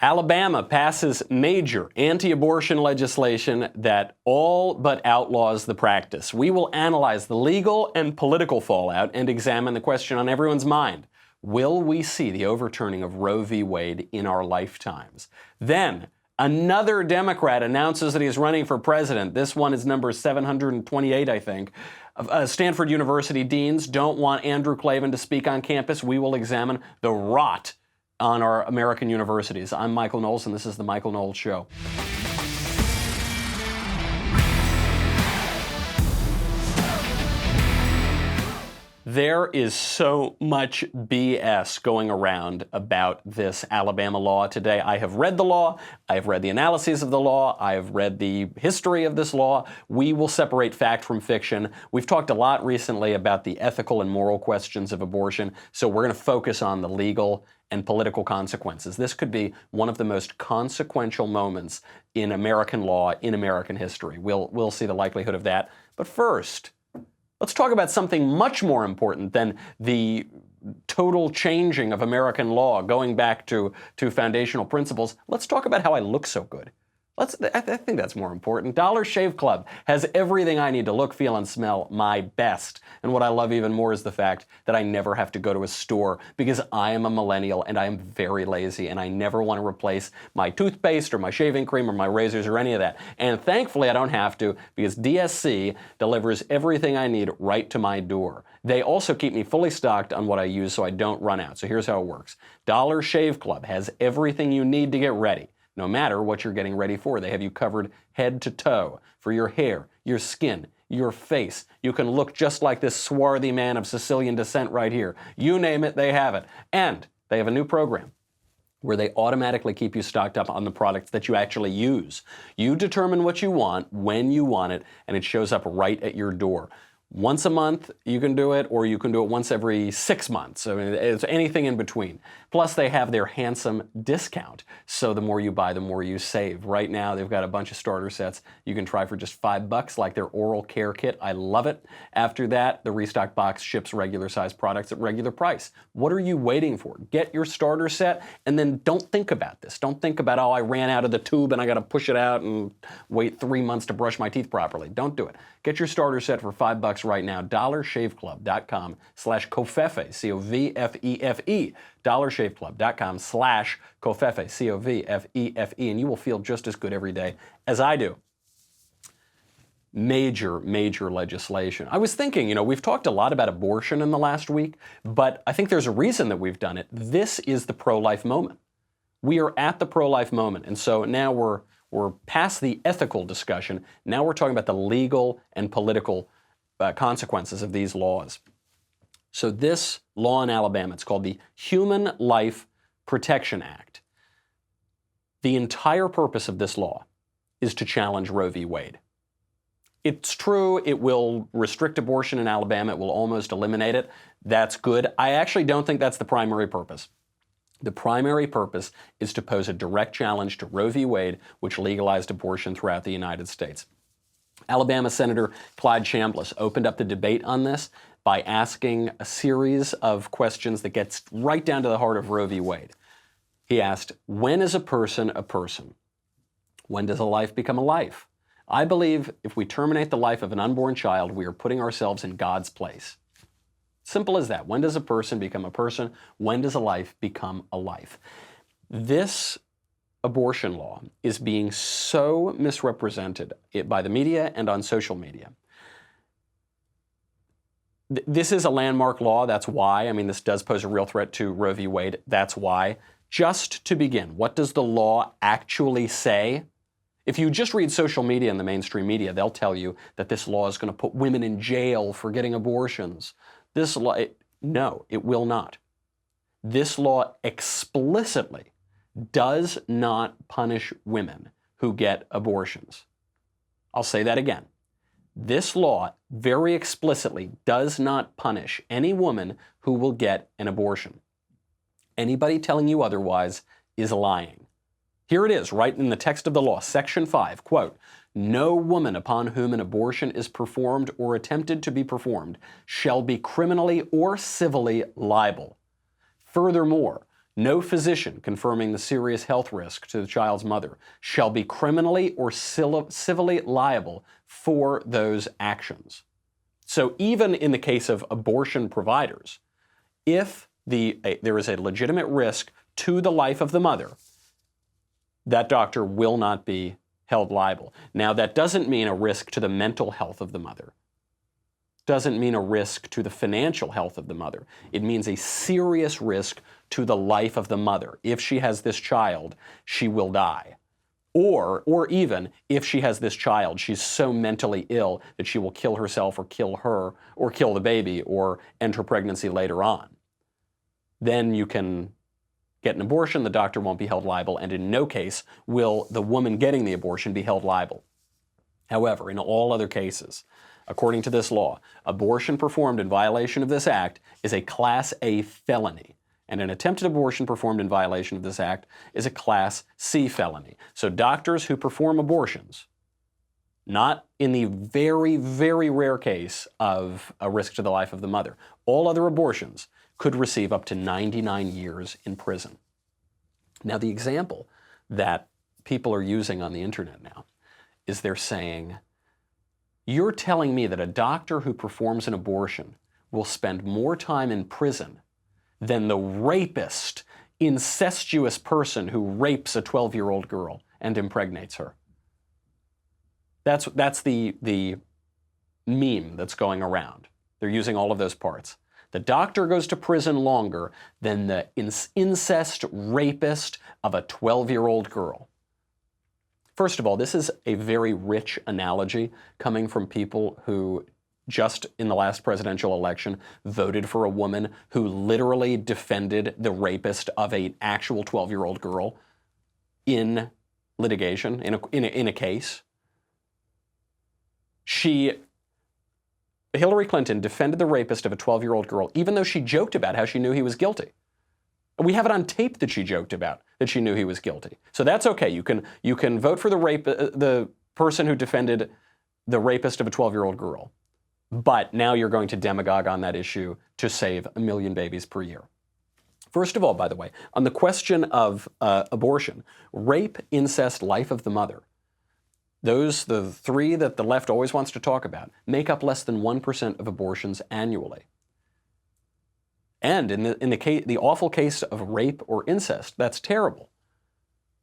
Alabama passes major anti-abortion legislation that all but outlaws the practice. We will analyze the legal and political fallout and examine the question on everyone's mind. Will we see the overturning of Roe v. Wade in our lifetimes? Then, another Democrat announces that he's running for president. This one is number 728, I think. Stanford University deans don't want Andrew Klavan to speak on campus. We will examine the rot on our American universities. I'm Michael Knowles, and this is The Michael Knowles Show. There is so much BS going around about this Alabama law today. I have read the law, I have read the analyses of the law, I have read the history of this law. We will separate fact from fiction. We've talked a lot recently about the ethical and moral questions of abortion, so we're going to focus on the legal and political consequences. This could be one of the most consequential moments in American law, in American history. We'll see the likelihood of that. But first, let's talk about something much more important than the total changing of American law, going back to foundational principles. Let's talk about how I look so good. I think that's more important. Dollar Shave Club has everything I need to look, feel, and smell my best. And what I love even more is the fact that I never have to go to a store because I am a millennial and I am very lazy and I never want to replace my toothpaste or my shaving cream or my razors or any of that. And thankfully I don't have to because DSC delivers everything I need right to my door. They also keep me fully stocked on what I use so I don't run out. So here's how it works. Dollar Shave Club has everything you need to get ready. No matter what you're getting ready for, they have you covered head to toe for your hair, your skin, your face. You can look just like this swarthy man of Sicilian descent right here. You name it, they have it. And they have a new program where they automatically keep you stocked up on the products that you actually use. You determine what you want, when you want it, and it shows up right at your door. Once a month, you can do it, or you can do it once every 6 months. I mean, it's anything in between. Plus, they have their handsome discount. So the more you buy, the more you save. Right now, they've got a bunch of starter sets you can try for just $5, like their oral care kit. I love it. After that, the restock box ships regular size products at regular price. What are you waiting for? Get your starter set, and then don't think about this. Don't think about, oh, I ran out of the tube and I got to push it out and wait 3 months to brush my teeth properly. Don't do it. Get your starter set for $5 right now. DollarShaveClub.com/Covfefe, C-O-V-F-E-F-E. DollarShaveClub.com/Covfefe, C-O-V-F-E-F-E, and you will feel just as good every day as I do. Major legislation. I was thinking, we've talked a lot about abortion in the last week, but I think there's a reason that we've done it. This is the pro-life moment. We are at the pro-life moment, and so now we're past the ethical discussion. Now we're talking about the legal and political consequences of these laws. So this law in Alabama, it's called the Human Life Protection Act. The entire purpose of this law is to challenge Roe v. Wade. It's true, it will restrict abortion in Alabama. It will almost eliminate it. That's good. I actually don't think that's the primary purpose. The primary purpose is to pose a direct challenge to Roe v. Wade, which legalized abortion throughout the United States. Alabama Senator Clyde Chambliss opened up the debate on this by asking a series of questions that gets right down to the heart of Roe v. Wade. He asked, when is a person a person? When does a life become a life? I believe if we terminate the life of an unborn child, we are putting ourselves in God's place. Simple as that. When does a person become a person? When does a life become a life? This abortion law is being so misrepresented by the media and on social media. This is a landmark law. That's why. I mean, this does pose a real threat to Roe v. Wade. That's why. Just to begin, what does the law actually say? If you just read social media and the mainstream media, they'll tell you that this law is going to put women in jail for getting abortions. This law, no, it will not. This law explicitly does not punish women who get abortions. I'll say that again. This law very explicitly does not punish any woman who will get an abortion. Anybody telling you otherwise is lying. Here it is, right in the text of the law, Section 5, quote, "No woman upon whom an abortion is performed or attempted to be performed shall be criminally or civilly liable. Furthermore, No physician confirming the serious health risk to the child's mother shall be criminally or civilly liable for those actions. So even in the case of abortion providers, if there is a legitimate risk to the life of the mother, that doctor will not be held liable. Now, that doesn't mean a risk to the mental health of the mother. Doesn't mean a risk to the financial health of the mother. It means a serious risk to the life of the mother. If she has this child, she will die. Or even if she has this child, she's so mentally ill that she will kill herself or kill her or kill the baby or end her pregnancy later on. Then you can get an abortion, the doctor won't be held liable, and in no case will the woman getting the abortion be held liable. However, in all other cases, according to this law, abortion performed in violation of this act is a Class A felony, and an attempted abortion performed in violation of this act is a Class C felony. So doctors who perform abortions, not in the very, very rare case of a risk to the life of the mother, all other abortions could receive up to 99 years in prison. Now, the example that people are using on the internet now is they're saying, you're telling me that a doctor who performs an abortion will spend more time in prison than the rapist, incestuous person who rapes a 12-year-old girl and impregnates her. That's the meme that's going around. They're using all of those parts. The doctor goes to prison longer than the incest rapist of a 12-year-old girl. First of all, this is a very rich analogy coming from people who just in the last presidential election voted for a woman who literally defended the rapist of an actual 12-year-old girl in litigation, in a case. Hillary Clinton defended the rapist of a 12-year-old girl, even though she joked about how she knew he was guilty. We have it on tape that she joked about that she knew he was guilty. So that's okay. You can vote for the person who defended the rapist of a 12-year-old girl, but now you're going to demagogue on that issue to save 1 million babies per year. First of all, by the way, on the question of abortion, rape, incest, life of the mother, the three that the left always wants to talk about, make up less than 1% of abortions annually. And in the awful case of rape or incest, that's terrible.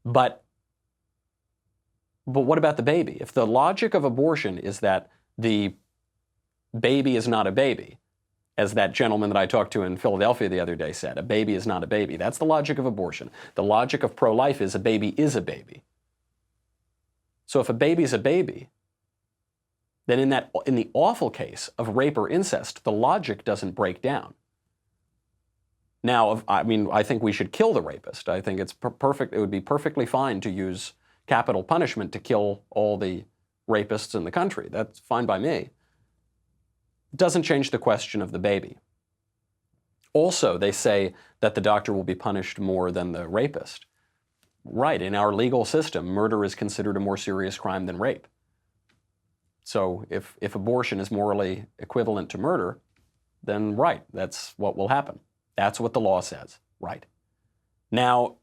But what about the baby? If the logic of abortion is that the baby is not a baby, as that gentleman that I talked to in Philadelphia the other day said, a baby is not a baby. That's the logic of abortion. The logic of pro-life is a baby is a baby. So if a baby's a baby, then in the awful case of rape or incest, the logic doesn't break down. Now, I think we should kill the rapist. I think it's perfect. It would be perfectly fine to use capital punishment to kill all the rapists in the country. That's fine by me. It doesn't change the question of the baby. Also, they say that the doctor will be punished more than the rapist. Right, in our legal system, murder is considered a more serious crime than rape. So if abortion is morally equivalent to murder, then right, that's what will happen. That's what the law says, right. Now,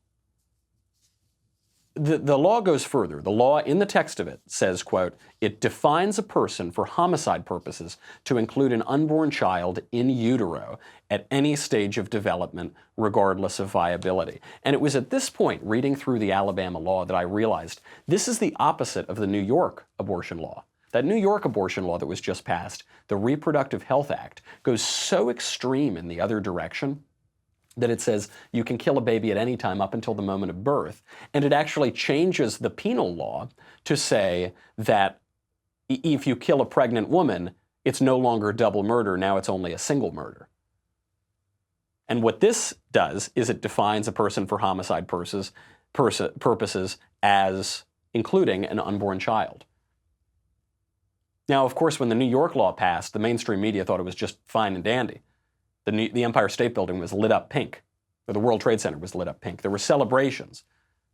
the law goes further. The law, in the text of it, says, quote, it defines a person for homicide purposes to include an unborn child in utero at any stage of development, regardless of viability. And it was at this point, reading through the Alabama law, that I realized this is the opposite of the New York abortion law. That New York abortion law that was just passed, the Reproductive Health Act, goes so extreme in the other direction that it says you can kill a baby at any time up until the moment of birth. And it actually changes the penal law to say that if you kill a pregnant woman, it's no longer double murder, now it's only a single murder. And what this does is it defines a person for homicide purposes as including an unborn child. Now, of course, when the New York law passed, the mainstream media thought it was just fine and dandy. The Empire State Building was lit up pink, or the World Trade Center was lit up pink. There were celebrations.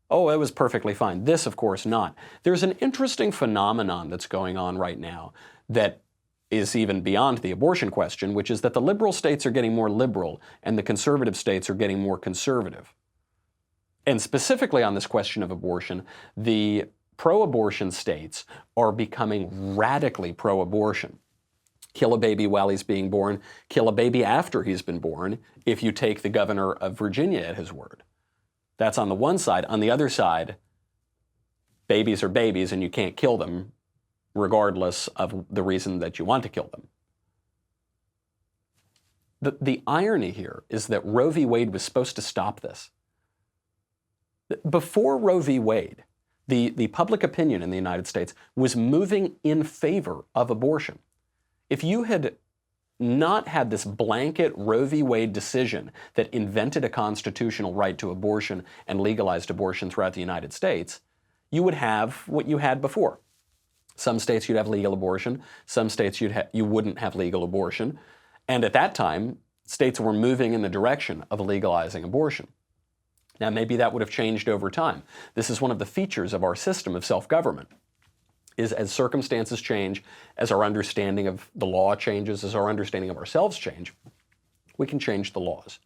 Oh, it was perfectly fine. This, of course, not. There's an interesting phenomenon that's going on right now that is even beyond the abortion question, which is that the liberal states are getting more liberal and the conservative states are getting more conservative. And specifically on this question of abortion, the pro-abortion states are becoming radically pro-abortion. Kill a baby while he's being born, kill a baby after he's been born, if you take the governor of Virginia at his word. That's on the one side. On the other side, babies are babies and you can't kill them regardless of the reason that you want to kill them. The irony here is that Roe v. Wade was supposed to stop this. Before Roe v. Wade, the public opinion in the United States was moving in favor of abortion. If you had not had this blanket Roe v. Wade decision that invented a constitutional right to abortion and legalized abortion throughout the United States, you would have what you had before. Some states you'd have legal abortion, some states you wouldn't have legal abortion. And at that time, states were moving in the direction of legalizing abortion. Now, maybe that would have changed over time. This is one of the features of our system of self-government, is as circumstances change, as our understanding of the law changes, as our understanding of ourselves change, we can change the laws.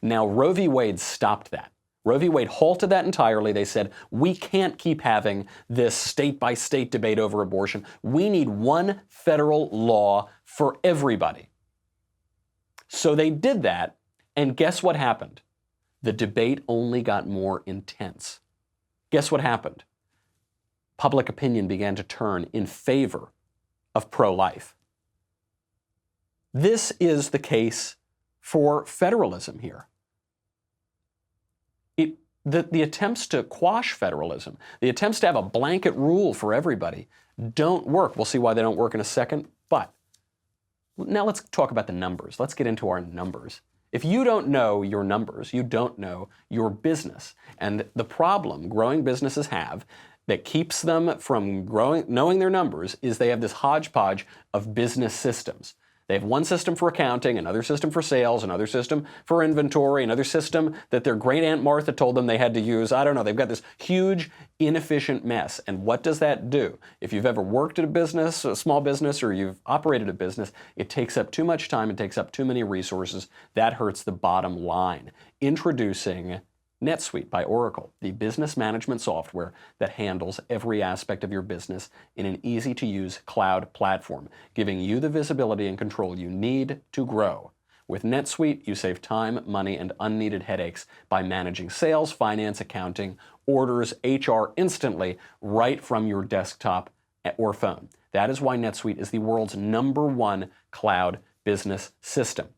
Now, Roe v. Wade stopped that. Roe v. Wade halted that entirely. They said, we can't keep having this state-by-state debate over abortion. We need one federal law for everybody. So they did that, and guess what happened? The debate only got more intense. Guess what happened? Public opinion began to turn in favor of pro-life. This is the case for federalism here. The attempts to quash federalism, the attempts to have a blanket rule for everybody, don't work. We'll see why they don't work in a second, but now let's talk about the numbers. Let's get into our numbers. If you don't know your numbers, you don't know your business. And the problem growing businesses have that keeps them from knowing their numbers is they have this hodgepodge of business systems. They have one system for accounting, another system for sales, another system for inventory, another system that their great Aunt Martha told them they had to use. I don't know. They've got this huge, inefficient mess. And what does that do? If you've ever worked at a business, a small business, or you've operated a business, it takes up too much time, it takes up too many resources. That hurts the bottom line. Introducing NetSuite by Oracle, the business management software that handles every aspect of your business in an easy-to-use cloud platform, giving you the visibility and control you need to grow. With NetSuite, you save time, money, and unneeded headaches by managing sales, finance, accounting, orders, HR instantly right from your desktop or phone. That is why NetSuite is the world's #1 cloud business system.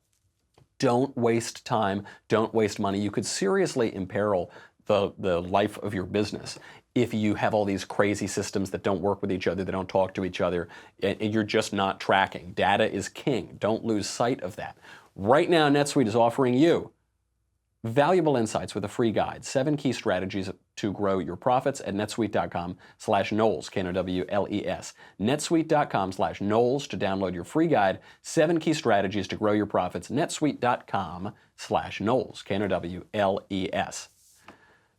Don't waste time, don't waste money. You could seriously imperil the life of your business if you have all these crazy systems that don't work with each other, that don't talk to each other, and you're just not tracking. Data is king. Don't lose sight of that. Right now, NetSuite is offering you valuable insights with a free guide, 7 key strategies to grow your profits at netsuite.com/Knowles, Knowles. netsuite.com/Knowles to download your free guide, 7 key strategies to grow your profits, netsuite.com/Knowles, Knowles.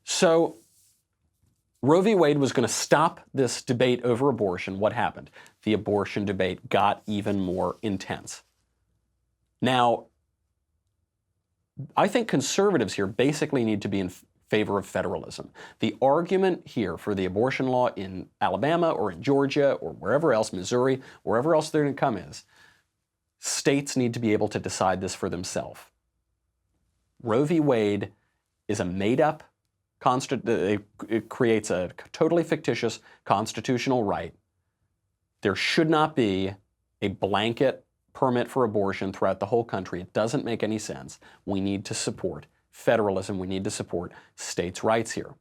So Roe v. Wade was going to stop this debate over abortion. What happened? The abortion debate got even more intense. Now, I think conservatives here basically need to be in favor of federalism. The argument here for the abortion law in Alabama or in Georgia or wherever else, Missouri, wherever else they're going to come is, states need to be able to decide this for themselves. Roe v. Wade is a made-up, it creates a totally fictitious constitutional right. There should not be a blanket permit for abortion throughout the whole country. It doesn't make any sense. We need to support federalism. We need to support states' rights here.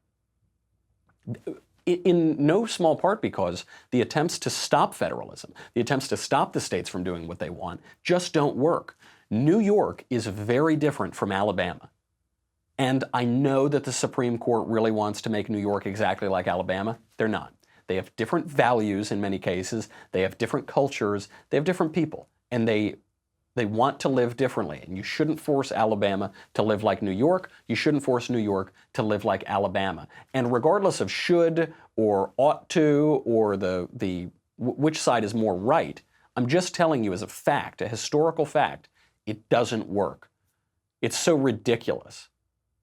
In no small part because the attempts to stop federalism, the attempts to stop the states from doing what they want, just don't work. New York is very different from Alabama. And I know that the Supreme Court really wants to make New York exactly like Alabama. They're not. They have different values in many cases. They have different cultures. They have different people. And they want to live differently. And you shouldn't force Alabama to live like New York. You shouldn't force New York to live like Alabama. And regardless of should or ought to or which side is more right, I'm just telling you as a fact, a historical fact, it doesn't work. It's so ridiculous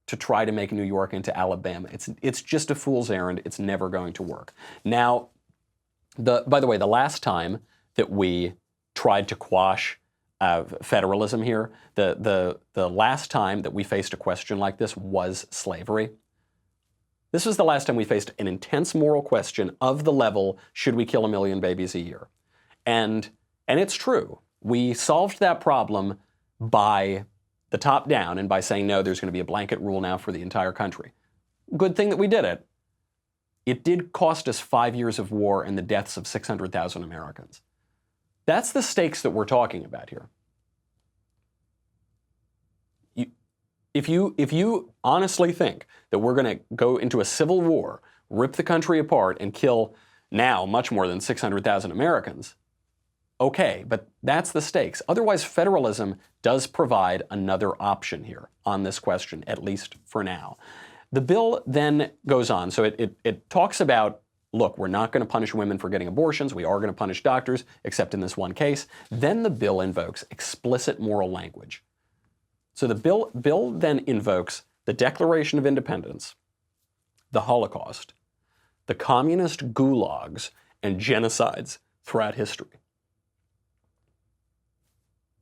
to try to make New York into Alabama. It's just a fool's errand. It's never going to work. Now, by the way, the last time that we tried to quash federalism here, the last time that we faced a question like this was slavery. This was the last time we faced an intense moral question of the level, should we kill 1 million babies a year? And it's true. We solved that problem by the top down and by saying, no, there's going to be a blanket rule now for the entire country. Good thing that we did it. It did cost us 5 years of war and the deaths of 600,000 Americans. That's the stakes that we're talking about here. If you honestly think that we're going to go into a civil war, rip the country apart, and kill now much more than 600,000 Americans, okay, but that's the stakes. Otherwise, federalism does provide another option here on this question, at least for now. The bill then goes on. So it talks about, look, we're not going to punish women for getting abortions. We are going to punish doctors, except in this one case. Then the bill invokes explicit moral language. So the bill then invokes the Declaration of Independence, the Holocaust, the communist gulags, and genocides throughout history.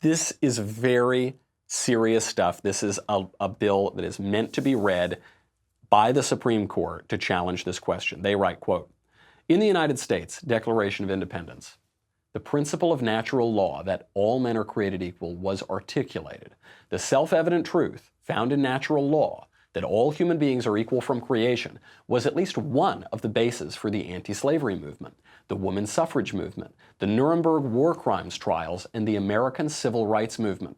This is very serious stuff. This is a bill that is meant to be read by the Supreme Court to challenge this question. They write, quote, "In the United States Declaration of Independence, the principle of natural law that all men are created equal was articulated. The self-evident truth found in natural law that all human beings are equal from creation was at least one of the bases for the anti-slavery movement, the women's suffrage movement, the Nuremberg war crimes trials, and the American civil rights movement.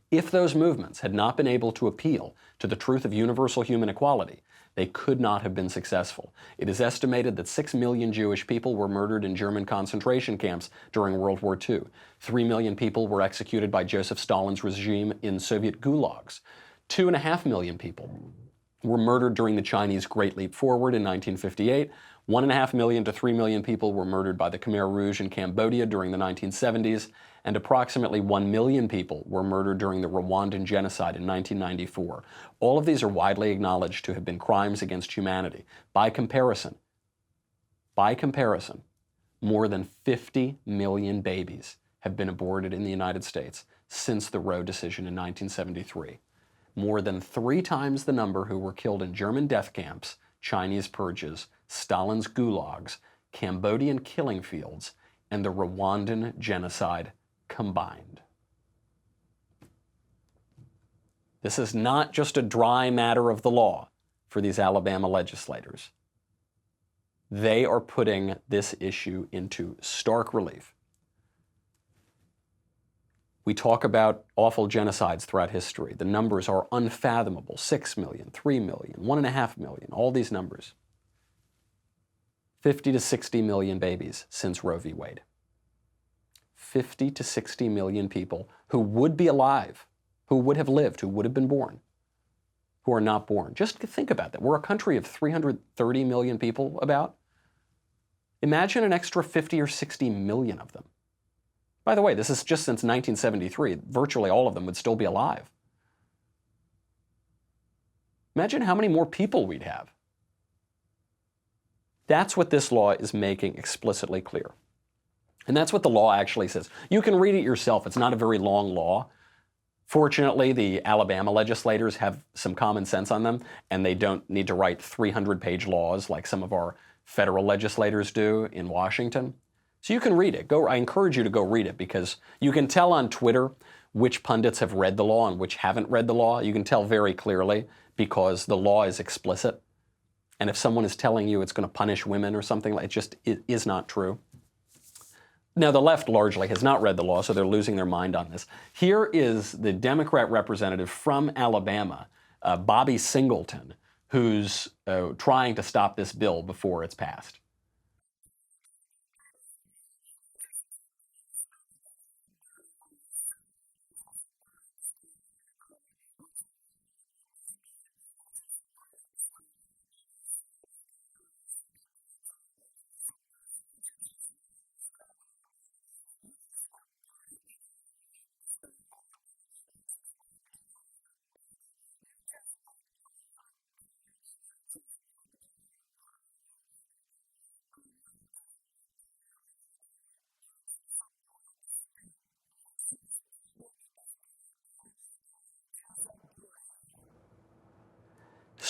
If those movements had not been able to appeal to the truth of universal human equality, they could not have been successful. It is estimated that 6 million Jewish people were murdered in German concentration camps during World War II. 3 million people were executed by Joseph Stalin's regime in Soviet gulags. 2.5 million people were murdered during the Chinese Great Leap Forward in 1958. 1.5 million to 3 million people were murdered by the Khmer Rouge in Cambodia during the 1970s, and approximately 1 million people were murdered during the Rwandan genocide in 1994. All of these are widely acknowledged to have been crimes against humanity. By comparison, more than 50 million babies have been aborted in the United States since the Roe decision in 1973. More than 3 times the number who were killed in German death camps, Chinese purges, Stalin's gulags, Cambodian killing fields, and the Rwandan genocide combined. This is not just a dry matter of the law for these Alabama legislators. They are putting this issue into stark relief. We talk about awful genocides throughout history. The numbers are unfathomable. 6 million, 3 million, 1.5 million, all these numbers. 50 to 60 million babies since Roe v. Wade. 50 to 60 million people who would be alive, who would have lived, who would have been born, who are not born. Just think about that. We're a country of 330 million people about. Imagine an extra 50 or 60 million of them. By the way, this is just since 1973. Virtually all of them would still be alive. Imagine how many more people we'd have. That's what this law is making explicitly clear. And that's what the law actually says. You can read it yourself. It's not a very long law. Fortunately, the Alabama legislators have some common sense on them, and they don't need to write 300-page laws like some of our federal legislators do in Washington. So you can read it. I encourage you to go read it, because you can tell on Twitter which pundits have read the law and which haven't read the law. You can tell very clearly because the law is explicit. And if someone is telling you it's going to punish women or something, it is not true. Now, the left largely has not read the law, so they're losing their mind on this. Here is the Democrat representative from Alabama, Bobby Singleton, who's trying to stop this bill before it's passed.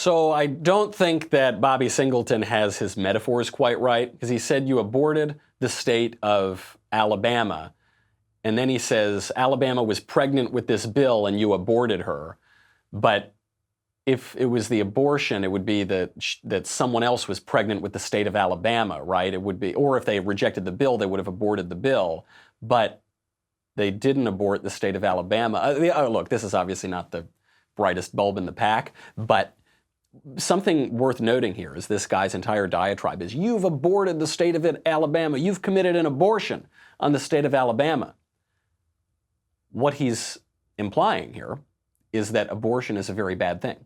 So I don't think that Bobby Singleton has his metaphors quite right, because he said you aborted the state of Alabama, and then he says Alabama was pregnant with this bill and you aborted her. But if it was the abortion, it would be that someone else was pregnant with the state of Alabama, right? It would be, or if they rejected the bill, they would have aborted the bill. But they didn't abort the state of Alabama. Look, this is obviously not the brightest bulb in the pack, but something worth noting here is this guy's entire diatribe is, you've aborted the state of Alabama. You've committed an abortion on the state of Alabama. What he's implying here is that abortion is a very bad thing,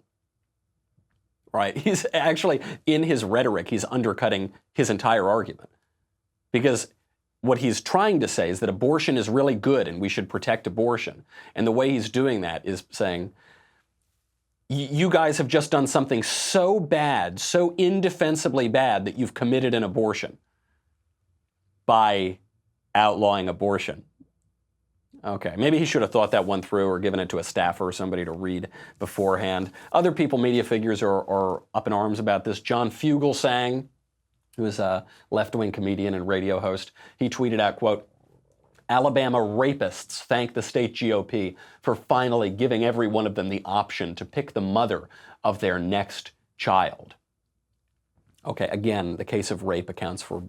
right? He's actually, in his rhetoric, he's undercutting his entire argument. Because what he's trying to say is that abortion is really good and we should protect abortion. And the way he's doing that is saying, you guys have just done something so bad, so indefensibly bad, that you've committed an abortion by outlawing abortion. Okay, maybe he should have thought that one through or given it to a staffer or somebody to read beforehand. Other people, media figures, are up in arms about this. John Fugelsang, who is a left-wing comedian and radio host, he tweeted out, quote, Alabama rapists thank the state GOP for finally giving every one of them the option to pick the mother of their next child. Okay, again, the case of rape accounts for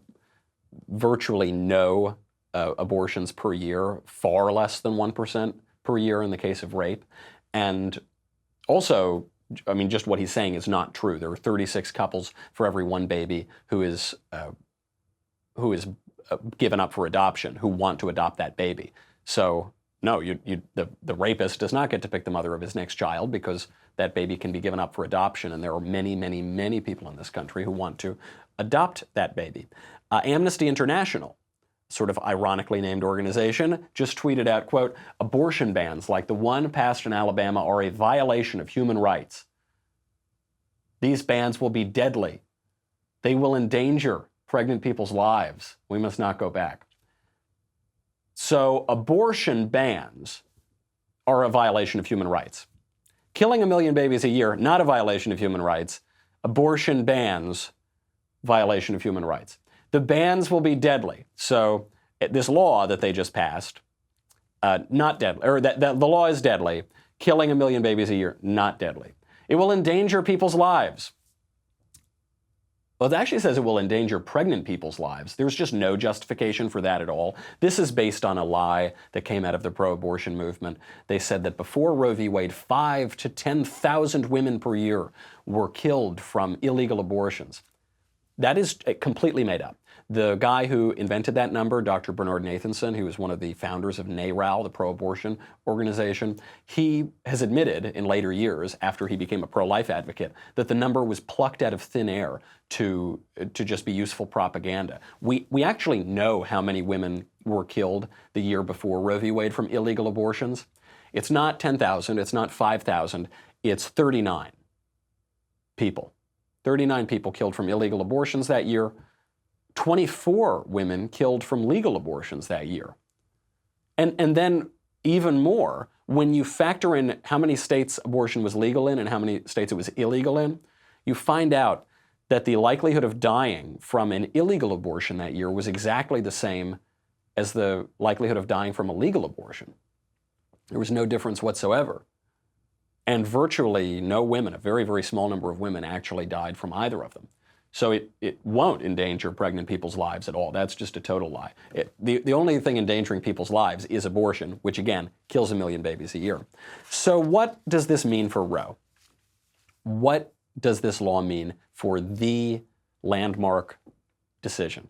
virtually no abortions per year, far less than 1% per year in the case of rape. And also, I mean, just what he's saying is not true. There are 36 couples for every one baby who is given up for adoption, who want to adopt that baby. So no, the rapist does not get to pick the mother of his next child, because that baby can be given up for adoption, and there are many, many, many people in this country who want to adopt that baby. Amnesty International, sort of ironically named organization, just tweeted out, quote, abortion bans like the one passed in Alabama are a violation of human rights. These bans will be deadly. They will endanger pregnant people's lives. We must not go back. So abortion bans are a violation of human rights. Killing 1 million babies a year, not a violation of human rights. Abortion bans, violation of human rights. The bans will be deadly. So this law that they just passed, not deadly, or that the law is deadly. Killing 1 million babies a year, not deadly. It will endanger people's lives. Well, it actually says it will endanger pregnant people's lives. There's just no justification for that at all. This is based on a lie that came out of the pro-abortion movement. They said that before Roe v. Wade, 5,000 to 10,000 women per year were killed from illegal abortions. That is completely made up. The guy who invented that number, Dr. Bernard Nathanson, who was one of the founders of NARAL, the pro-abortion organization, he has admitted in later years, after he became a pro-life advocate, that the number was plucked out of thin air to just be useful propaganda. We actually know how many women were killed the year before Roe v. Wade from illegal abortions. It's not 10,000, it's not 5,000, it's 39 people. 39 people killed from illegal abortions that year. 24 women killed from legal abortions that year. And then even more, when you factor in how many states abortion was legal in and how many states it was illegal in, you find out that the likelihood of dying from an illegal abortion that year was exactly the same as the likelihood of dying from a legal abortion. There was no difference whatsoever. And virtually no women, a very, very small number of women, actually died from either of them. So it won't endanger pregnant people's lives at all. That's just a total lie. The only thing endangering people's lives is abortion, which again, kills 1 million babies a year. So what does this mean for Roe? What does this law mean for the landmark decision?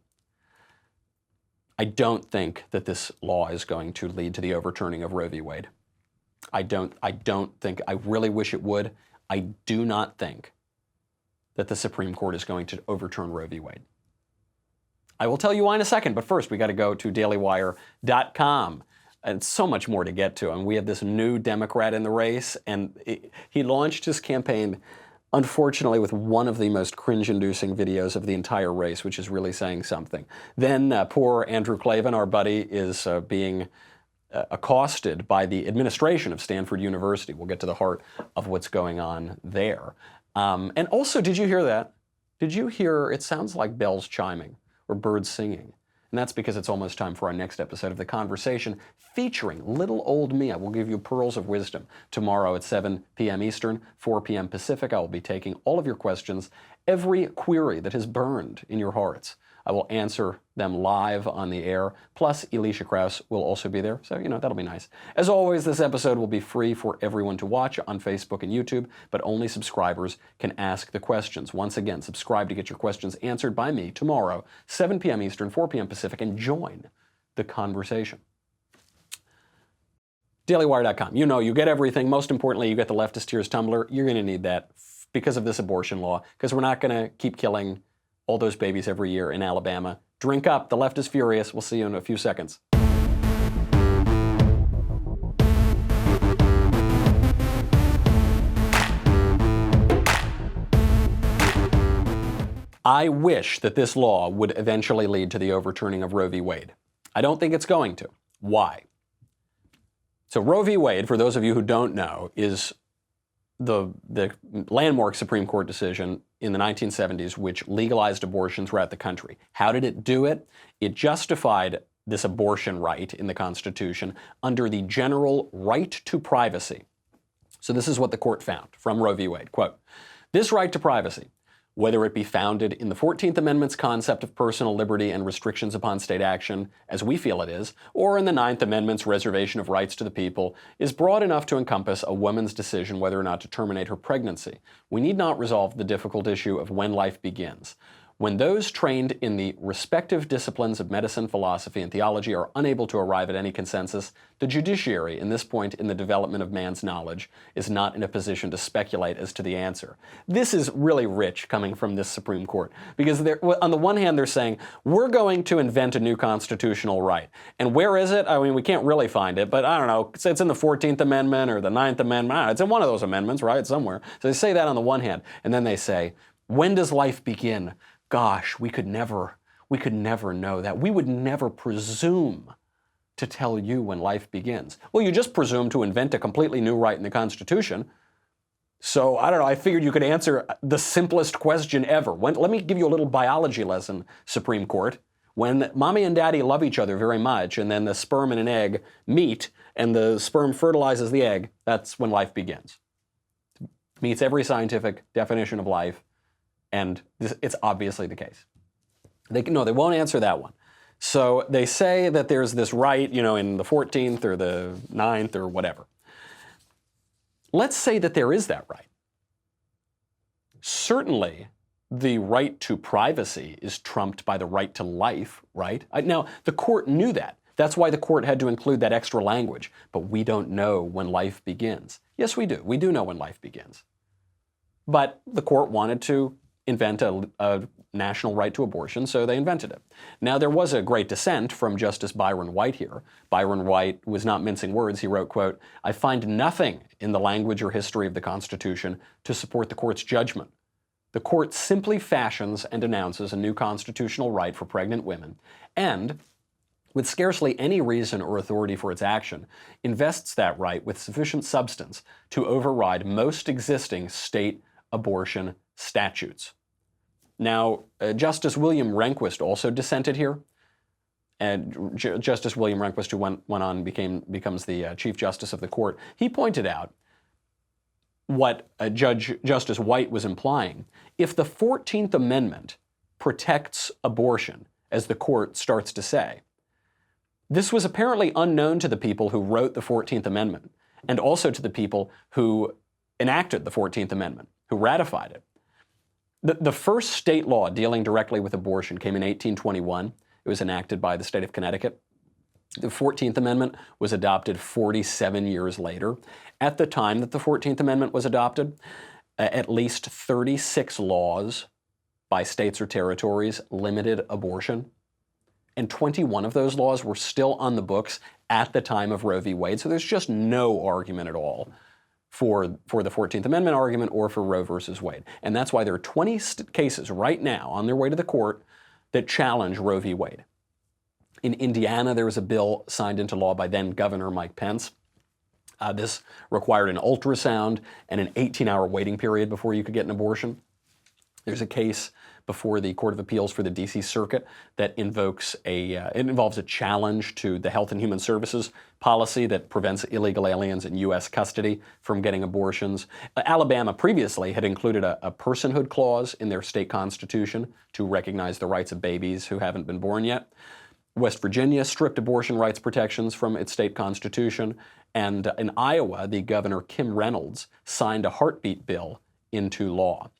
I don't think that this law is going to lead to the overturning of Roe v. Wade. I don't think, I really wish it would. I do not think that the Supreme Court is going to overturn Roe v. Wade. I will tell you why in a second, but first we got to go to dailywire.com. And so much more to get to. And we have this new Democrat in the race, and he launched his campaign, unfortunately, with one of the most cringe-inducing videos of the entire race, which is really saying something. Then poor Andrew Klavan, our buddy, is being accosted by the administration of Stanford University. We'll get to the heart of what's going on there. And also, did you hear that? Did you hear, it sounds like bells chiming or birds singing. And that's because it's almost time for our next episode of The Conversation featuring little old me. I will give you pearls of wisdom. Tomorrow at 7 p.m. Eastern, 4 p.m. Pacific, I will be taking all of your questions, every query that has burned in your hearts. I will answer them live on the air. Plus, Elisha Krauss will also be there, so, that'll be nice. As always, this episode will be free for everyone to watch on Facebook and YouTube, but only subscribers can ask the questions. Once again, subscribe to get your questions answered by me tomorrow, 7 p.m. Eastern, 4 p.m. Pacific, and join the conversation. DailyWire.com. You get everything. Most importantly, you get the Leftist Tears Tumblr. You're going to need that because of this abortion law, because we're not going to keep killing all those babies every year in Alabama. Drink up. The left is furious. We'll see you in a few seconds. I wish that this law would eventually lead to the overturning of Roe v. Wade. I don't think it's going to. Why? So Roe v. Wade, for those of you who don't know, is the landmark Supreme Court decision in the 1970s which legalized abortion throughout the country. How did it do it? It justified this abortion right in the Constitution under the general right to privacy. So this is what the court found from Roe v. Wade. Quote, "This right to privacy, whether it be founded in the 14th Amendment's concept of personal liberty and restrictions upon state action, as we feel it is, or in the 9th Amendment's reservation of rights to the people, is broad enough to encompass a woman's decision whether or not to terminate her pregnancy. We need not resolve the difficult issue of when life begins. When those trained in the respective disciplines of medicine, philosophy, and theology are unable to arrive at any consensus, the judiciary, in this point in the development of man's knowledge, is not in a position to speculate as to the answer." This is really rich coming from this Supreme Court, because on the one hand they're saying, we're going to invent a new constitutional right. And where is it? I mean, we can't really find it, but I don't know, it's in the 14th Amendment or the 9th Amendment. It's in one of those amendments, right, somewhere. So they say that on the one hand, and then they say, when does life begin? Gosh, we could never know that. We would never presume to tell you when life begins. Well, you just presume to invent a completely new right in the Constitution. So, I don't know, I figured you could answer the simplest question ever. Let me give you a little biology lesson, Supreme Court. When mommy and daddy love each other very much, and then the sperm and an egg meet, and the sperm fertilizes the egg, that's when life begins. Meets every scientific definition of life. And it's obviously the case. They won't answer that one. So they say that there's this right, in the 14th or the 9th or whatever. Let's say that there is that right. Certainly, the right to privacy is trumped by the right to life, right? Now, the court knew that. That's why the court had to include that extra language. But we don't know when life begins. Yes, we do. We do know when life begins. But the court wanted to invent a national right to abortion, so they invented it. Now, there was a great dissent from Justice Byron White here. Byron White was not mincing words. He wrote, quote, "I find nothing in the language or history of the Constitution to support the court's judgment. The court simply fashions and announces a new constitutional right for pregnant women, and, with scarcely any reason or authority for its action, invests that right with sufficient substance to override most existing state abortion statutes." Now, Justice William Rehnquist also dissented here. And Justice William Rehnquist, who went on becomes the Chief Justice of the court, he pointed out what Justice White was implying. If the 14th Amendment protects abortion, as the court starts to say, this was apparently unknown to the people who wrote the 14th Amendment, and also to the people who enacted the 14th Amendment, who ratified it. The first state law dealing directly with abortion came in 1821. It was enacted by the state of Connecticut. The 14th Amendment was adopted 47 years later. At the time that the 14th Amendment was adopted, at least 36 laws by states or territories limited abortion. And 21 of those laws were still on the books at the time of Roe v. Wade. So there's just no argument at all for the 14th Amendment argument or for Roe versus Wade. And that's why there are 20 cases right now on their way to the court that challenge Roe v. Wade. In Indiana, there was a bill signed into law by then Governor Mike Pence. This required an ultrasound and an 18-hour waiting period before you could get an abortion. There's a case before the Court of Appeals for the D.C. Circuit that involves a challenge to the Health and Human Services policy that prevents illegal aliens in U.S. custody from getting abortions. Alabama previously had included a personhood clause in their state constitution to recognize the rights of babies who haven't been born yet. West Virginia stripped abortion rights protections from its state constitution. And in Iowa, the governor, Kim Reynolds, signed a heartbeat bill into law.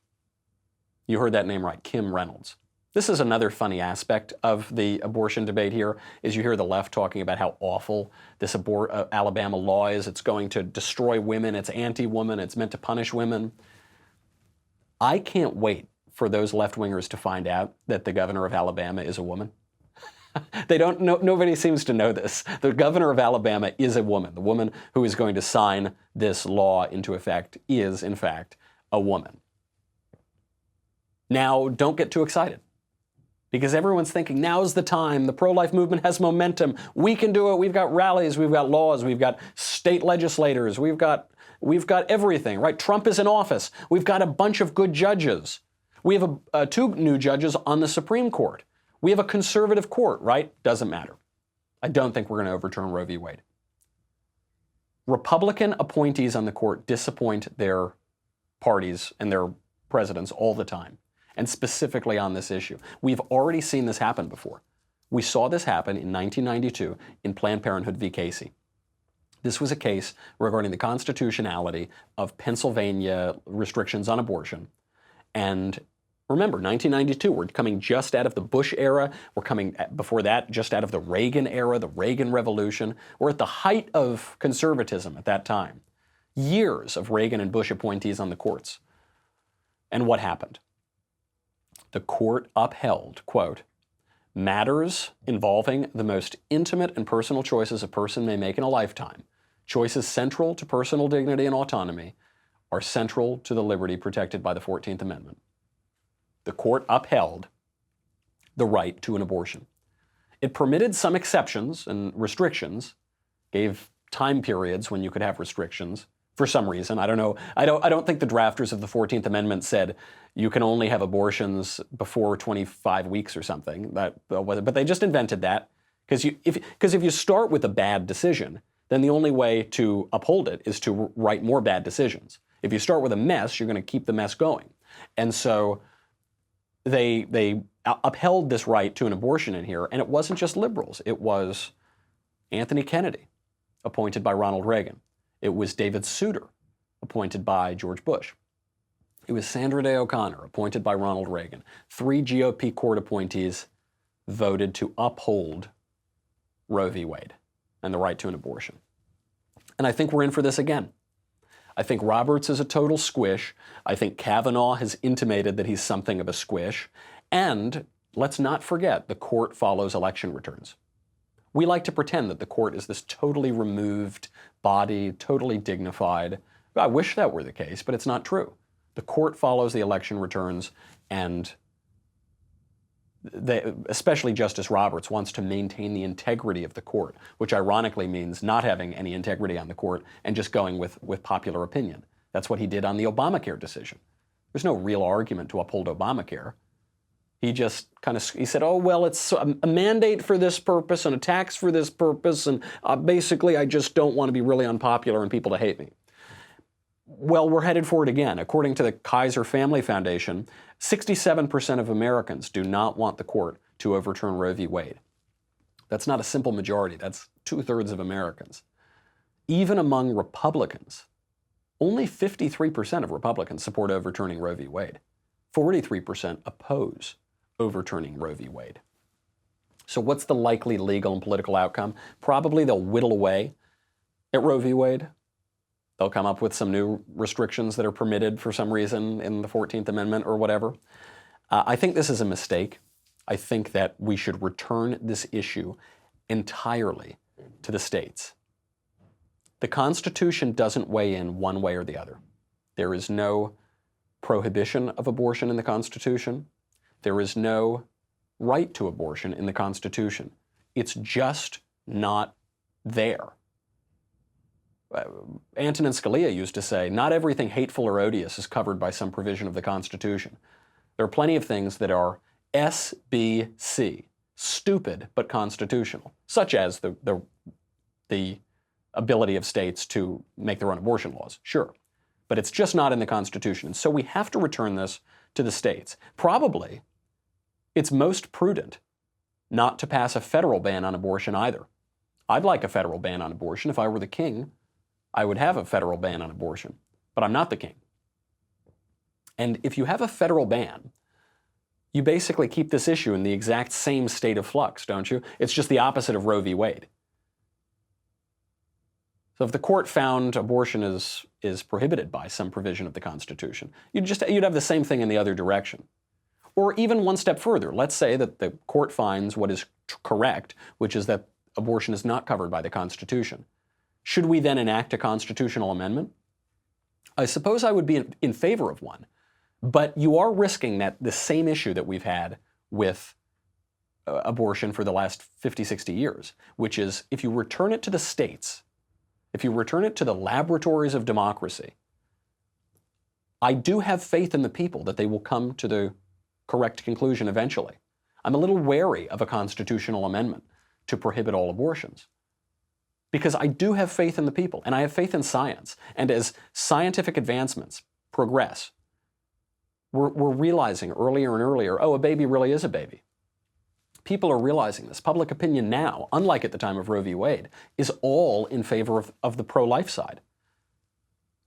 You heard that name right, Kim Reynolds. This is another funny aspect of the abortion debate here, is you hear the left talking about how awful this Alabama law is. It's going to destroy women, it's anti-woman, it's meant to punish women. I can't wait for those left-wingers to find out that the governor of Alabama is a woman. They don't know, nobody seems to know this. The governor of Alabama is a woman. The woman who is going to sign this law into effect is, in fact, a woman. Now, don't get too excited, because everyone's thinking now's the time. The pro-life movement has momentum. We can do it. We've got rallies. We've got laws. We've got state legislators. We've got everything, right? Trump is in office. We've got a bunch of good judges. We have 2 new judges on the Supreme Court. We have a conservative court, right? Doesn't matter. I don't think we're going to overturn Roe v. Wade. Republican appointees on the court disappoint their parties and their presidents all the time, and specifically on this issue. We've already seen this happen before. We saw this happen in 1992 in Planned Parenthood v. Casey. This was a case regarding the constitutionality of Pennsylvania restrictions on abortion. And remember, 1992, we're coming just out of the Bush era. We're coming, before that, just out of the Reagan era, the Reagan Revolution. We're at the height of conservatism at that time. Years of Reagan and Bush appointees on the courts. And what happened? The court upheld, quote, matters involving the most intimate and personal choices a person may make in a lifetime, choices central to personal dignity and autonomy, are central to the liberty protected by the 14th Amendment. The court upheld the right to an abortion. It permitted some exceptions and restrictions, gave time periods when you could have restrictions for some reason. I don't know. I don't think the drafters of the 14th Amendment said you can only have abortions before 25 weeks or something. But they just invented that because if you start with a bad decision, then the only way to uphold it is to write more bad decisions. If you start with a mess, you're going to keep the mess going. And so they upheld this right to an abortion in here, and it wasn't just liberals. It was Anthony Kennedy, appointed by Ronald Reagan. It was David Souter, appointed by George Bush. It was Sandra Day O'Connor, appointed by Ronald Reagan. 3 GOP court appointees voted to uphold Roe v. Wade and the right to an abortion. And I think we're in for this again. I think Roberts is a total squish. I think Kavanaugh has intimated that he's something of a squish. And let's not forget, the court follows election returns. We like to pretend that the court is this totally removed body, totally dignified. I wish that were the case, but it's not true. The court follows the election returns, and especially Justice Roberts wants to maintain the integrity of the court, which ironically means not having any integrity on the court and just going with popular opinion. That's what he did on the Obamacare decision. There's no real argument to uphold Obamacare. He just he said, oh, well, it's a mandate for this purpose and a tax for this purpose, and basically I just don't want to be really unpopular and people to hate me. Well, we're headed for it again. According to the Kaiser Family Foundation, 67% of Americans do not want the court to overturn Roe v. Wade. That's not a simple majority. That's 2/3 of Americans. Even among Republicans, only 53% of Republicans support overturning Roe v. Wade. 43% oppose overturning Roe v. Wade. So what's the likely legal and political outcome? Probably they'll whittle away at Roe v. Wade. They'll come up with some new restrictions that are permitted for some reason in the 14th Amendment or whatever. I think this is a mistake. I think that we should return this issue entirely to the states. The Constitution doesn't weigh in one way or the other. There is no prohibition of abortion in the Constitution. There is no right to abortion in the Constitution. It's just not there. Antonin Scalia used to say, not everything hateful or odious is covered by some provision of the Constitution. There are plenty of things that are SBC, stupid but constitutional, such as the ability of states to make their own abortion laws, sure. But it's just not in the Constitution. And so we have to return this to the states. Probably it's most prudent not to pass a federal ban on abortion either. I'd like a federal ban on abortion. If I were the king, I would have a federal ban on abortion. But I'm not the king. And if you have a federal ban, you basically keep this issue in the exact same state of flux, don't you? It's just the opposite of Roe v. Wade. So if the court found abortion is prohibited by some provision of the Constitution, you'd have the same thing in the other direction. Or even one step further, let's say that the court finds what is correct, which is that abortion is not covered by the Constitution. Should we then enact a constitutional amendment? I suppose I would be in favor of one, but you are risking that the same issue that we've had with abortion for the last 50, 60 years, which is if you return it to the states, if you return it to the laboratories of democracy, I do have faith in the people that they will come to the correct conclusion eventually. I'm a little wary of a constitutional amendment to prohibit all abortions because I do have faith in the people and I have faith in science. And as scientific advancements progress, we're realizing earlier and earlier, oh, a baby really is a baby. People are realizing this. Public opinion now, unlike at the time of Roe v. Wade, is all in favor of the pro-life side.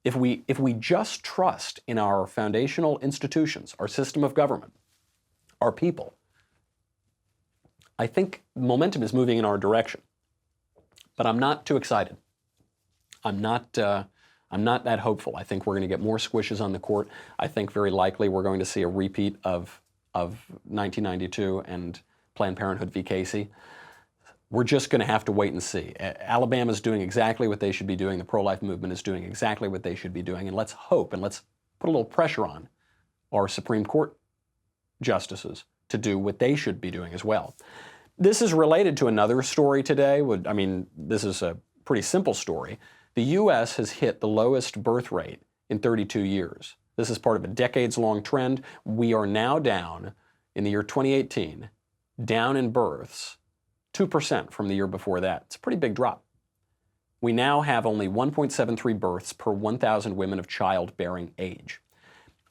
If we just trust in our foundational institutions, our system of government, our people, I think momentum is moving in our direction. But I'm not too excited. I'm not that hopeful. I think we're going to get more squishes on the court. I think very likely we're going to see a repeat of 1992 and Planned Parenthood v. Casey. We're just going to have to wait and see. Alabama's doing exactly what they should be doing. The pro-life movement is doing exactly what they should be doing. And let's hope and let's put a little pressure on our Supreme Court justices to do what they should be doing as well. This is related to another story today. I mean, this is a pretty simple story. The U.S. has hit the lowest birth rate in 32 years. This is part of a decades-long trend. We are now down, in the year 2018, down in births 2% from the year before that. It's a pretty big drop. We now have only 1.73 births per 1,000 women of childbearing age.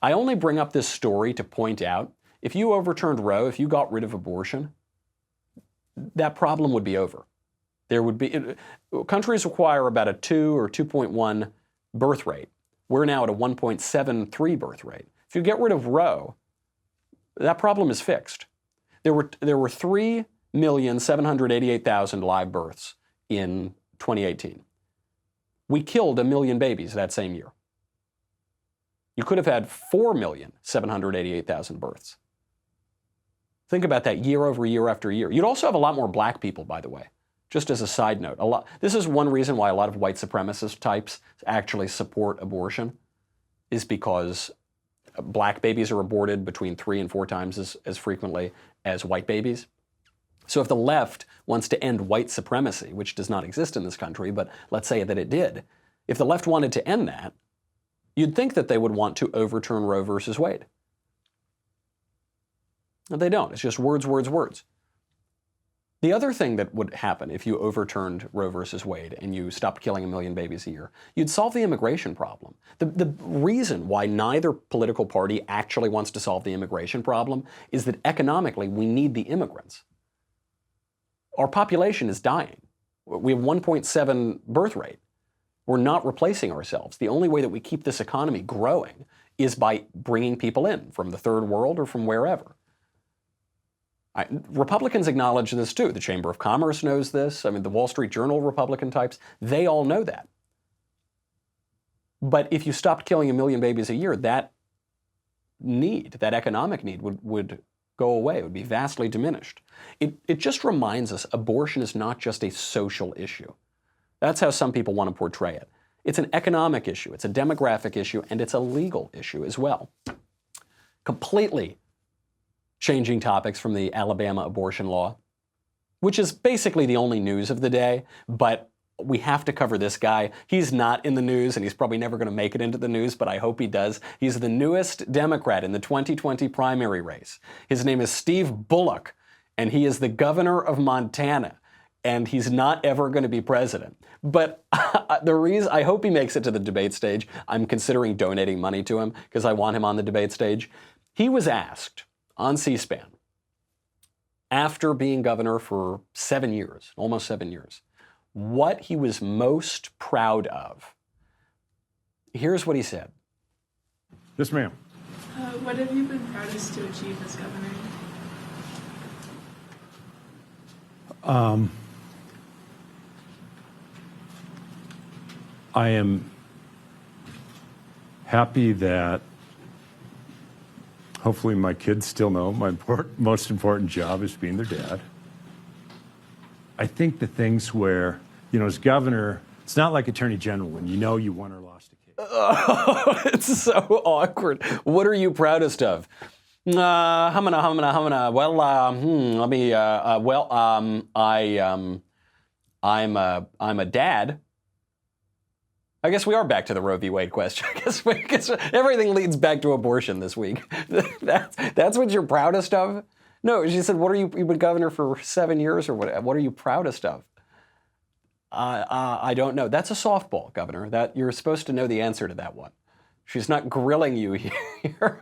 I only bring up this story to point out, if you overturned Roe, if you got rid of abortion, that problem would be over. There would be, countries require about a 2 or 2.1 birth rate. We're now at a 1.73 birth rate. If you get rid of Roe, that problem is fixed. There were 3,788,000 live births in 2018. We killed 1 million babies that same year. You could have had 4,788,000 births. Think about that year over year after year. You'd also have a lot more black people, by the way. Just as a side note, this is one reason why a lot of white supremacist types actually support abortion, is because black babies are aborted between 3 and 4 times as frequently as white babies. So if the left wants to end white supremacy, which does not exist in this country, but let's say that it did, if the left wanted to end that, you'd think that they would want to overturn Roe versus Wade. No, they don't. It's just words, words, words. The other thing that would happen if you overturned Roe versus Wade and you stopped killing 1 million babies a year, you'd solve the immigration problem. The reason why neither political party actually wants to solve the immigration problem is that economically we need the immigrants. Our population is dying. We have 1.7 birth rate. We're not replacing ourselves. The only way that we keep this economy growing is by bringing people in from the third world or from wherever. Republicans acknowledge this too. The Chamber of Commerce knows this. I mean, the Wall Street Journal Republican types, they all know that. But if you stopped killing 1 million babies a year, that need, that economic need would go away. It would be vastly diminished. It just reminds us abortion is not just a social issue. That's how some people want to portray it. It's an economic issue, it's a demographic issue, and it's a legal issue as well. Completely changing topics from the Alabama abortion law, which is basically the only news of the day, but we have to cover this guy. He's not in the news, and he's probably never going to make it into the news, but I hope he does. He's the newest Democrat in the 2020 primary race. His name is Steve Bullock, and he is the governor of Montana, and he's not ever going to be president. But the reason I hope he makes it to the debate stage, I'm considering donating money to him because I want him on the debate stage. He was asked on C-SPAN, after being governor for 7 years, almost 7 years, what he was most proud of. Here's what he said. Yes, ma'am. What have you been proudest to achieve as governor? I am happy that hopefully my kids still know my most important job is being their dad. I think the things where, as governor, it's not like attorney general when you know you won or lost a case. Oh, it's so awkward. What are you proudest of? I'm a dad. I guess we are back to the Roe v. Wade question. I guess everything leads back to abortion this week. That's what you're proudest of? No, she said, you've been governor for 7 years or what? What are you proudest of? I don't know. That's a softball, Governor. That you're supposed to know the answer to that one. She's not grilling you here.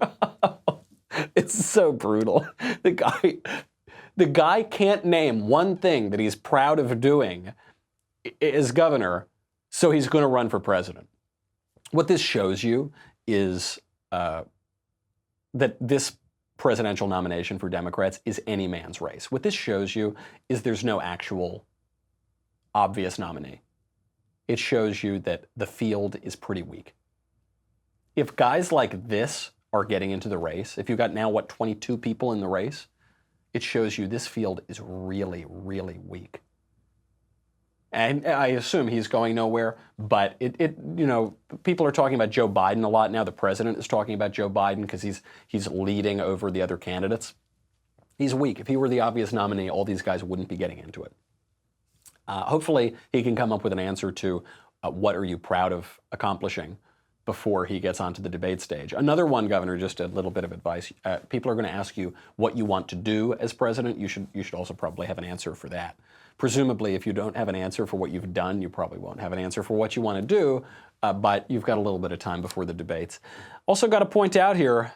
It's so brutal. The guy can't name one thing that he's proud of doing as governor, so he's going to run for president. What this shows you is that this presidential nomination for Democrats is any man's race. What this shows you is there's no actual obvious nominee. It shows you that the field is pretty weak. If guys like this are getting into the race, if you've got now, 22 people in the race, it shows you this field is really, really weak. And I assume he's going nowhere, but people are talking about Joe Biden a lot now. The president is talking about Joe Biden because he's leading over the other candidates. He's weak. If he were the obvious nominee, all these guys wouldn't be getting into it. Hopefully, he can come up with an answer to what are you proud of accomplishing before he gets onto the debate stage. Another one, Governor, just a little bit of advice. People are going to ask you what you want to do as president. You should also probably have an answer for that. Presumably, if you don't have an answer for what you've done, you probably won't have an answer for what you want to do, but you've got a little bit of time before the debates. Also got to point out here,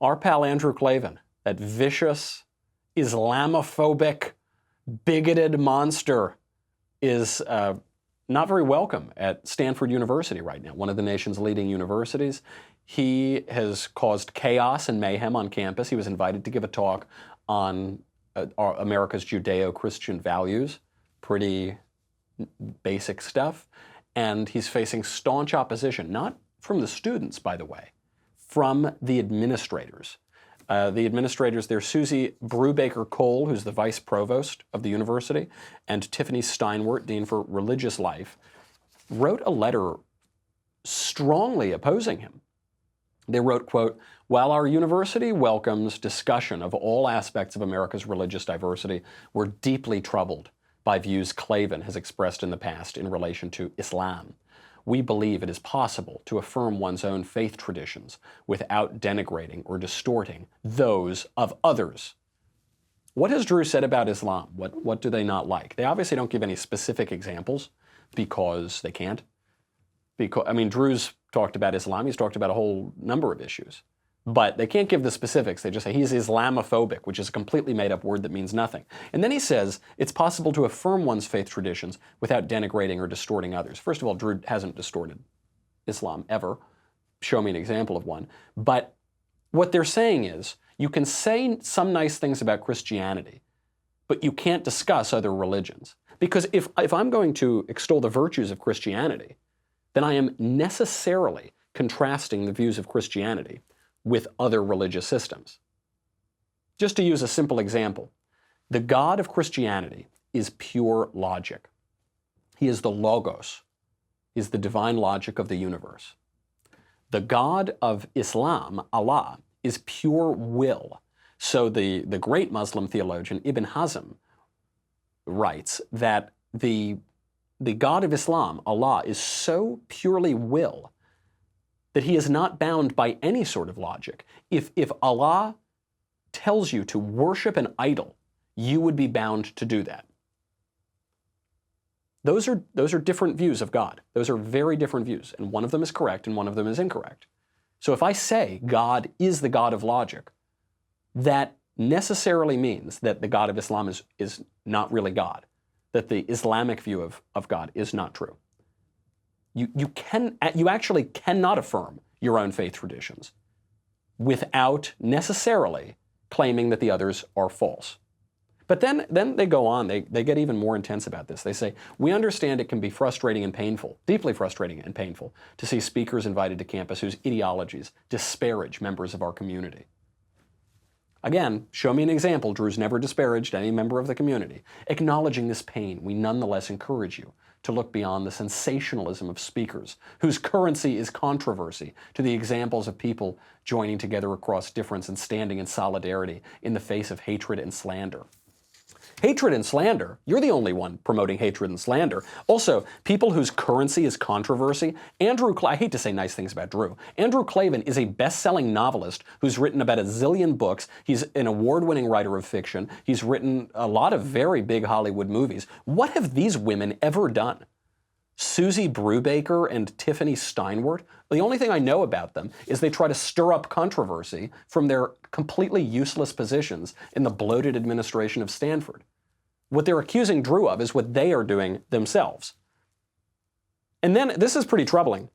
our pal Andrew Klavan, that vicious, Islamophobic, bigoted monster, is not very welcome at Stanford University right now, one of the nation's leading universities. He has caused chaos and mayhem on campus. He was invited to give a talk on America's Judeo-Christian values, pretty basic stuff, and he's facing staunch opposition, not from the students, by the way, from the administrators. The administrators, there's Susie Brubaker-Cole, who's the vice provost of the university, and Tiffany Steinwert, dean for religious life, wrote a letter strongly opposing him. They wrote, quote, "While our university welcomes discussion of all aspects of America's religious diversity, we're deeply troubled by views Klavan has expressed in the past in relation to Islam. We believe it is possible to affirm one's own faith traditions without denigrating or distorting those of others." What has Drew said about Islam? What do they not like? They obviously don't give any specific examples because they can't. Drew's talked about Islam. He's talked about a whole number of issues. But they can't give the specifics. They just say he's Islamophobic, which is a completely made-up word that means nothing. And then he says it's possible to affirm one's faith traditions without denigrating or distorting others. First of all, Drew hasn't distorted Islam ever. Show me an example of one. But what they're saying is you can say some nice things about Christianity, but you can't discuss other religions. Because if I'm going to extol the virtues of Christianity, then I am necessarily contrasting the views of Christianity with other religious systems. Just to use a simple example, the God of Christianity is pure logic. He is the Logos, is the divine logic of the universe. The God of Islam, Allah, is pure will. So the great Muslim theologian Ibn Hazm writes that the the God of Islam, Allah, is so purely will that he is not bound by any sort of logic. If Allah tells you to worship an idol, you would be bound to do that. Those are different views of God. Those are very different views, and one of them is correct and one of them is incorrect. So if I say God is the God of logic, that necessarily means that the God of Islam is not really God, that the Islamic view of God is not true. You actually cannot affirm your own faith traditions without necessarily claiming that the others are false. But then they go on, they get even more intense about this. They say, we understand it can be frustrating and painful, deeply frustrating and painful, to see speakers invited to campus whose ideologies disparage members of our community. Again, show me an example. Drew's never disparaged any member of the community. Acknowledging this pain, we nonetheless encourage you to look beyond the sensationalism of speakers whose currency is controversy to the examples of people joining together across difference and standing in solidarity in the face of hatred and slander. Hatred and slander, you're the only one promoting hatred and slander. Also, people whose currency is controversy. I hate to say nice things about Drew. Andrew Klavan is a best-selling novelist who's written about a zillion books. He's an award-winning writer of fiction. He's written a lot of very big Hollywood movies. What have these women ever done? Susie Brubaker and Tiffany Steinwert? The only thing I know about them is they try to stir up controversy from their completely useless positions in the bloated administration of Stanford. What they're accusing Drew of is what they are doing themselves. And then, this is pretty troubling.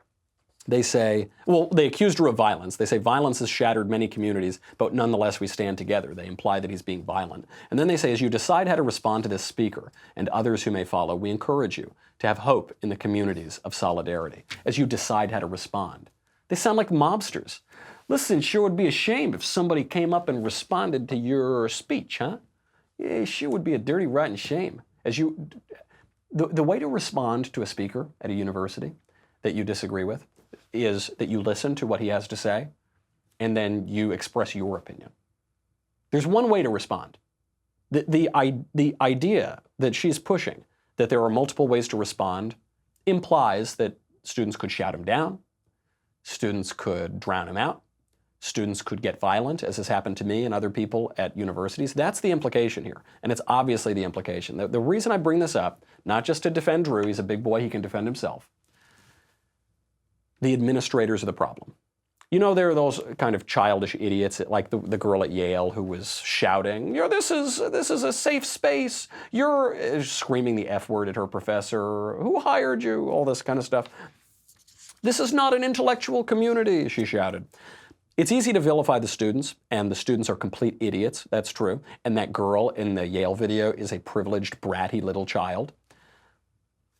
They say, they accuse Drew of violence. They say violence has shattered many communities, but nonetheless we stand together. They imply that he's being violent. And then they say, as you decide how to respond to this speaker and others who may follow, we encourage you to have hope in the communities of solidarity. As you decide how to respond. They sound like mobsters. Listen, sure would be a shame if somebody came up and responded to your speech, huh? Yeah, sure would be a dirty, rotten shame. The way to respond to a speaker at a university that you disagree with is that you listen to what he has to say, and then you express your opinion. There's one way to respond. The idea that she's pushing, that there are multiple ways to respond, implies that students could shout him down, students could drown him out, students could get violent, as has happened to me and other people at universities. That's the implication here, and it's obviously the implication. The reason I bring this up, not just to defend Drew, he's a big boy, he can defend himself. The administrators are the problem. You know, there are those kind of childish idiots, like the girl at Yale who was shouting, this is a safe space. You're screaming the F word at her professor. Who hired you? All this kind of stuff. This is not an intellectual community, she shouted. It's easy to vilify the students, and the students are complete idiots. That's true. And that girl in the Yale video is a privileged, bratty little child.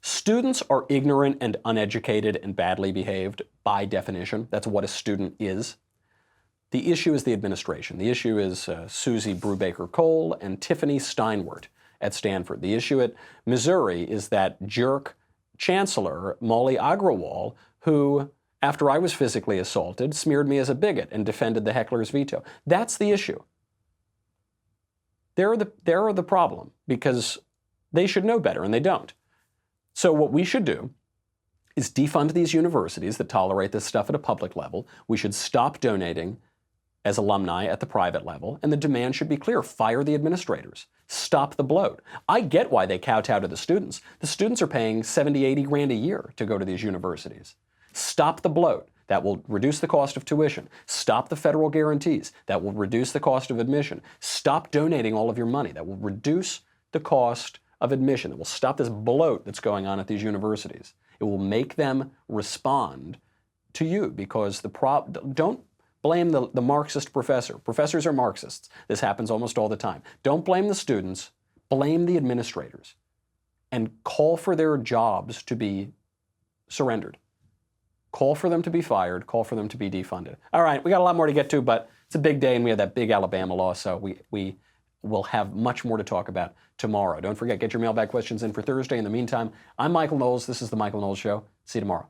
Students are ignorant and uneducated and badly behaved by definition. That's what a student is. The issue is the administration. The issue is Susie Brubaker Cole and Tiffany Steinwert at Stanford. The issue at Missouri is that jerk chancellor, Molly Agrawal, who, after I was physically assaulted, smeared me as a bigot and defended the heckler's veto. That's the issue. They're the problem, because they should know better and they don't. So what we should do is defund these universities that tolerate this stuff at a public level. We should stop donating as alumni at the private level, and the demand should be clear. Fire the administrators. Stop the bloat. I get why they kowtow to the students. The students are paying 70, 80 grand a year to go to these universities. Stop the bloat. That will reduce the cost of tuition. Stop the federal guarantees. That will reduce the cost of admission. Stop donating all of your money. That will reduce the cost of admission. That will stop this bloat that's going on at these universities. It will make them respond to you, because don't blame the Marxist professor. Professors are Marxists. This happens almost all the time. Don't blame the students. Blame the administrators and call for their jobs to be surrendered. Call for them to be fired. Call for them to be defunded. All right, we got a lot more to get to, but it's a big day and we have that big Alabama law, so we will have much more to talk about tomorrow. Don't forget, get your mailbag questions in for Thursday. In the meantime, I'm Michael Knowles. This is The Michael Knowles Show. See you tomorrow.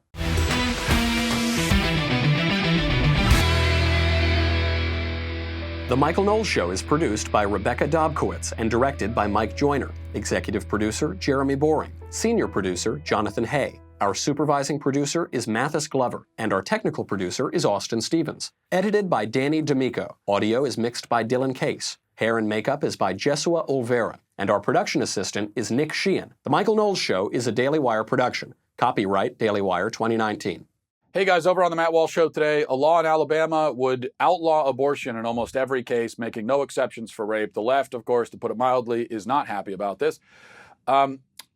The Michael Knowles Show is produced by Rebecca Dobkowitz and directed by Mike Joyner. Executive producer, Jeremy Boring. Senior producer, Jonathan Hay. Our supervising producer is Mathis Glover, and our technical producer is Austin Stevens. Edited by Danny D'Amico. Audio is mixed by Dylan Case. Hair and makeup is by Jesua Olvera, and our production assistant is Nick Sheehan. The Michael Knowles Show is a Daily Wire production. Copyright Daily Wire 2019. Hey guys, over on the Matt Walsh Show today, a law in Alabama would outlaw abortion in almost every case, making no exceptions for rape. The left, of course, to put it mildly, is not happy about this.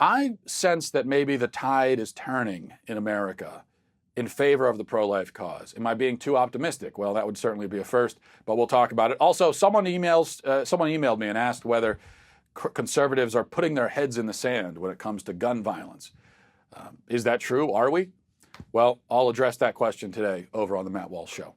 I sense that maybe the tide is turning in America in favor of the pro-life cause. Am I being too optimistic? Well, that would certainly be a first, but we'll talk about it. Also, someone emailed me and asked whether conservatives are putting their heads in the sand when it comes to gun violence. Is that true? Are we? Well, I'll address that question today over on the Matt Walsh Show.